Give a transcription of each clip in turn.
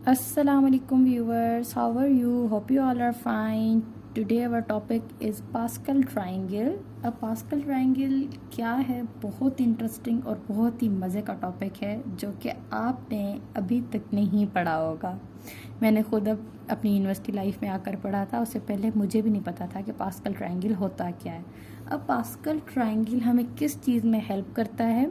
Assalamu alaikum viewers, how are you? Hope you all are fine. Today our topic is Pascal triangle. अब Pascal triangle क्या है? बहुत interesting और बहुत ही मज़े का टॉपिक है जो कि आपने अभी तक नहीं पढ़ा होगा। मैंने खुद अब अपनी यूनिवर्सिटी लाइफ में आकर पढ़ा था, उससे पहले मुझे भी नहीं पता था कि पास्कल ट्रायंगल होता क्या है। अब पास्कल ट्रायंगल हमें किस चीज़ में हेल्प करता है?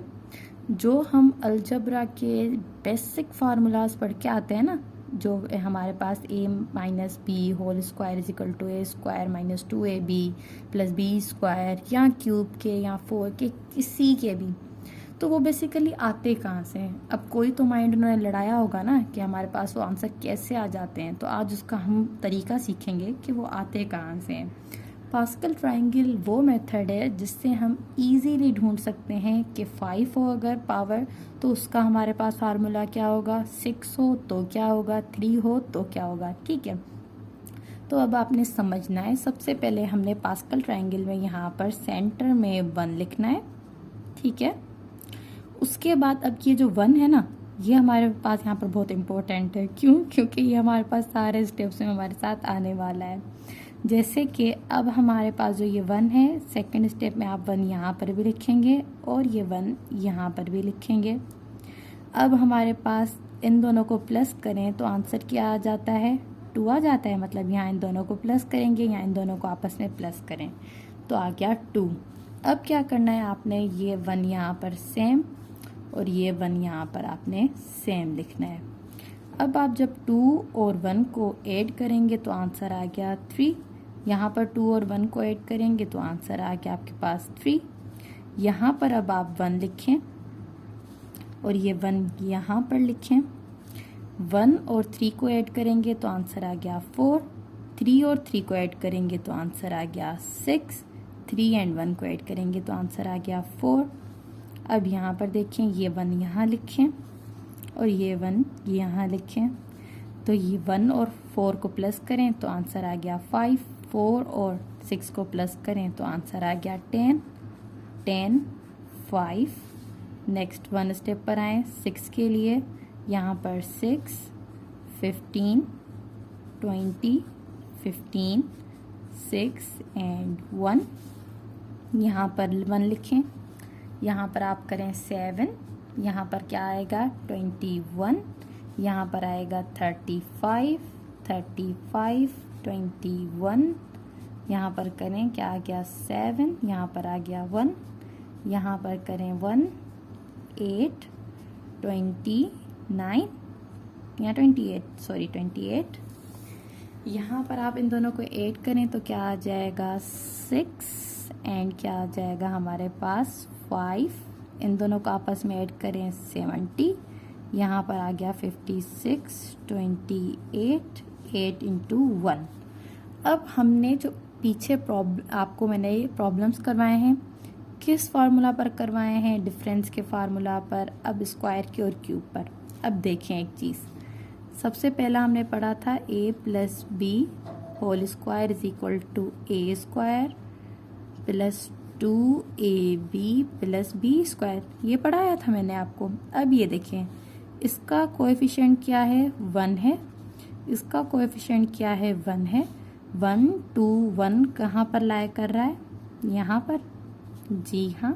जो हम अलजबरा के बेसिक फार्मूलाज पढ़ के आते हैं ना, जो हमारे पास a minus B whole square is equal to A square minus 2ab plus B square, या क्यूब के या 4 के किसी के भी, तो वो बेसिकली आते कहाँ से हैं? अब कोई तो माइंड उन्होंने लड़ाया होगा ना कि हमारे पास वो आंसर कैसे आ जाते हैं, तो आज उसका हम तरीका सीखेंगे कि वो आते कहाँ से हैं। पास्कल ट्रायंगल वो मेथड है जिससे हम इजीली ढूंढ सकते हैं कि 5 हो अगर पावर तो उसका हमारे पास फार्मूला क्या होगा, 6 हो तो क्या होगा, 3 हो तो क्या होगा। ठीक है, तो अब आपने समझना है। सबसे पहले हमने पास्कल ट्रायंगल में यहाँ पर सेंटर में 1 लिखना है। ठीक है, उसके बाद अब ये जो 1 है ना, ये हमारे पास यहाँ पर बहुत इम्पोर्टेंट है। क्यों? क्योंकि ये हमारे पास सारे स्टेप्स में हमारे साथ आने वाला है। जैसे कि अब हमारे पास जो ये 1 है, सेकंड स्टेप में आप 1 यहाँ पर भी लिखेंगे और ये 1 यहाँ पर भी लिखेंगे। अब हमारे पास इन दोनों को प्लस करें तो आंसर क्या आ जाता है, 2 आ जाता है। मतलब यहाँ इन दोनों को प्लस करेंगे, यहाँ इन दोनों को आपस में प्लस करें तो आ गया 2। अब क्या करना है आपने, ये 1 यहाँ पर सेम और ये 1 यहाँ पर आपने सेम लिखना है। अब आप जब 2 और 1 को ऐड करेंगे तो आंसर आ गया 3। यहाँ पर 2 और 1 को ऐड करेंगे तो आंसर आ गया आपके पास 3। यहाँ पर अब आप 1 लिखें और ये 1 यहाँ पर लिखें। 1 और 3 को ऐड करेंगे तो आंसर आ गया 4। 3 और 3 को ऐड करेंगे तो आंसर आ गया 6। 3 एंड 1 को ऐड करेंगे तो आंसर आ गया 4। अब यहाँ पर देखें, ये 1 यहाँ लिखें और ये 1 यहाँ लिखें। तो ये 1 और 4 को प्लस करें तो आंसर आ गया 5। 4 और 6 को प्लस करें तो आंसर आ गया 10। 10 5। नेक्स्ट 1 स्टेप पर आए 6 के लिए। यहाँ पर 6 15 20 15 6 एंड 1। यहाँ पर 1 लिखें। यहाँ पर आप करें 7। यहाँ पर क्या आएगा 21। यहाँ पर आएगा 35 35 21। यहाँ पर करें क्या आ गया 7। यहाँ पर आ गया 1। यहाँ पर करें 1 8 29 या 28। यहाँ पर आप इन दोनों को ऐड करें तो क्या आ जाएगा 6 एंड क्या आ जाएगा हमारे पास 5। इन दोनों को आपस में ऐड करें 70। यहाँ पर आ गया 56 28 8 इंटू 1। अब हमने जो पीछे आपको मैंने प्रॉब्लम्स करवाए हैं, किस फार्मूला पर करवाए हैं, डिफरेंस के फार्मूला पर, अब स्क्वायर के और क्यूब पर। अब देखें एक चीज़, सबसे पहला हमने पढ़ा था a plus B whole square is equal to A square plus 2ab plus B square, ये पढ़ाया था मैंने आपको। अब ये देखें, इसका कोएफिशिएंट क्या है 1 है, इसका कोएफिशिएंट क्या है 1 है। 1 2 1 कहाँ पर लाया कर रहा है, यहाँ पर, जी हाँ।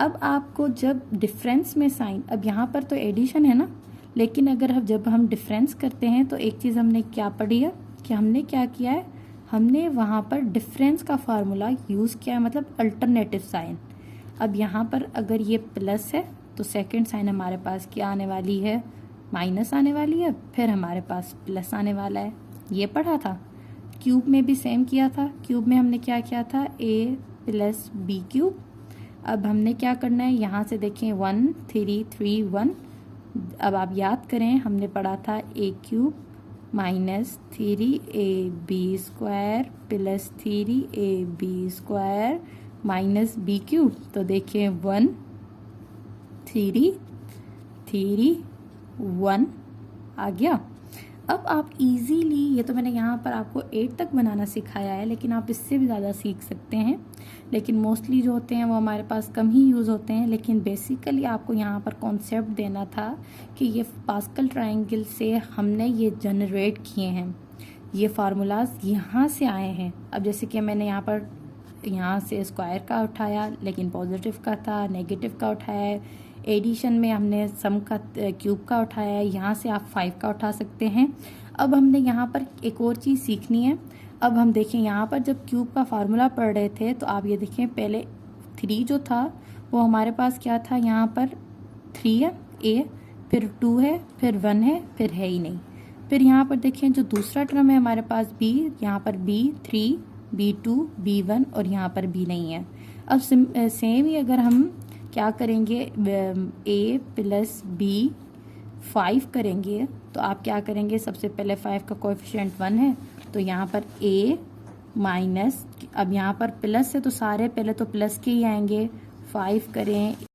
अब आपको जब डिफरेंस में साइन, अब यहाँ पर तो एडिशन है ना, लेकिन अगर जब हम डिफरेंस करते हैं तो एक चीज़ हमने क्या पढ़ी है कि हमने क्या किया है, हमने वहाँ पर डिफरेंस का फार्मूला यूज़ किया है, मतलब अल्टरनेटिव साइन। अब यहाँ पर अगर ये प्लस है तो सेकंड साइन हमारे पास क्या आने वाली है, माइनस आने वाली है, फिर हमारे पास प्लस आने वाला है। ये पढ़ा था। क्यूब में भी सेम किया था। क्यूब में हमने क्या किया था, a प्लस बी क्यूब। अब हमने क्या करना है, यहाँ से देखें 1 3 3 1। अब आप याद करें, हमने पढ़ा था a cube minus 3ab square plus 3ab square minus B cube. तो देखिए 1 3 3 1 आ गया। अब आप इजीली, ये तो मैंने यहाँ पर आपको 8 तक बनाना सिखाया है, लेकिन आप इससे भी ज़्यादा सीख सकते हैं, लेकिन मोस्टली जो होते हैं वो हमारे पास कम ही यूज़ होते हैं। लेकिन बेसिकली आपको यहाँ पर कॉन्सेप्ट देना था कि ये पास्कल ट्रायंगल से हमने ये जनरेट किए हैं, ये फार्मूलाज यहाँ से आए हैं। अब जैसे कि मैंने यहाँ से स्क्वायर का उठाया, लेकिन पॉजिटिव का था, नेगेटिव का उठाया, एडिशन में हमने सम का क्यूब का उठाया, यहाँ से आप 5 का उठा सकते हैं। अब हमने यहाँ पर एक और चीज़ सीखनी है। अब हम देखें यहाँ पर जब क्यूब का फार्मूला पढ़ रहे थे तो आप ये देखें, पहले 3 जो था वो हमारे पास क्या था, यहाँ पर 3 है ए, फिर 2 है, फिर 1 है, फिर है ही नहीं। फिर यहाँ पर देखें जो दूसरा टर्म है हमारे पास बी, यहाँ पर B3, B2, B1 और यहाँ पर B नहीं है। अब सेम ही अगर हम क्या करेंगे, A प्लस B 5 करेंगे तो आप क्या करेंगे, सबसे पहले 5 का कोएफिशिएंट 1 है तो यहाँ पर A माइनस, अब यहाँ पर प्लस है तो सारे पहले तो प्लस के ही आएंगे, 5 करें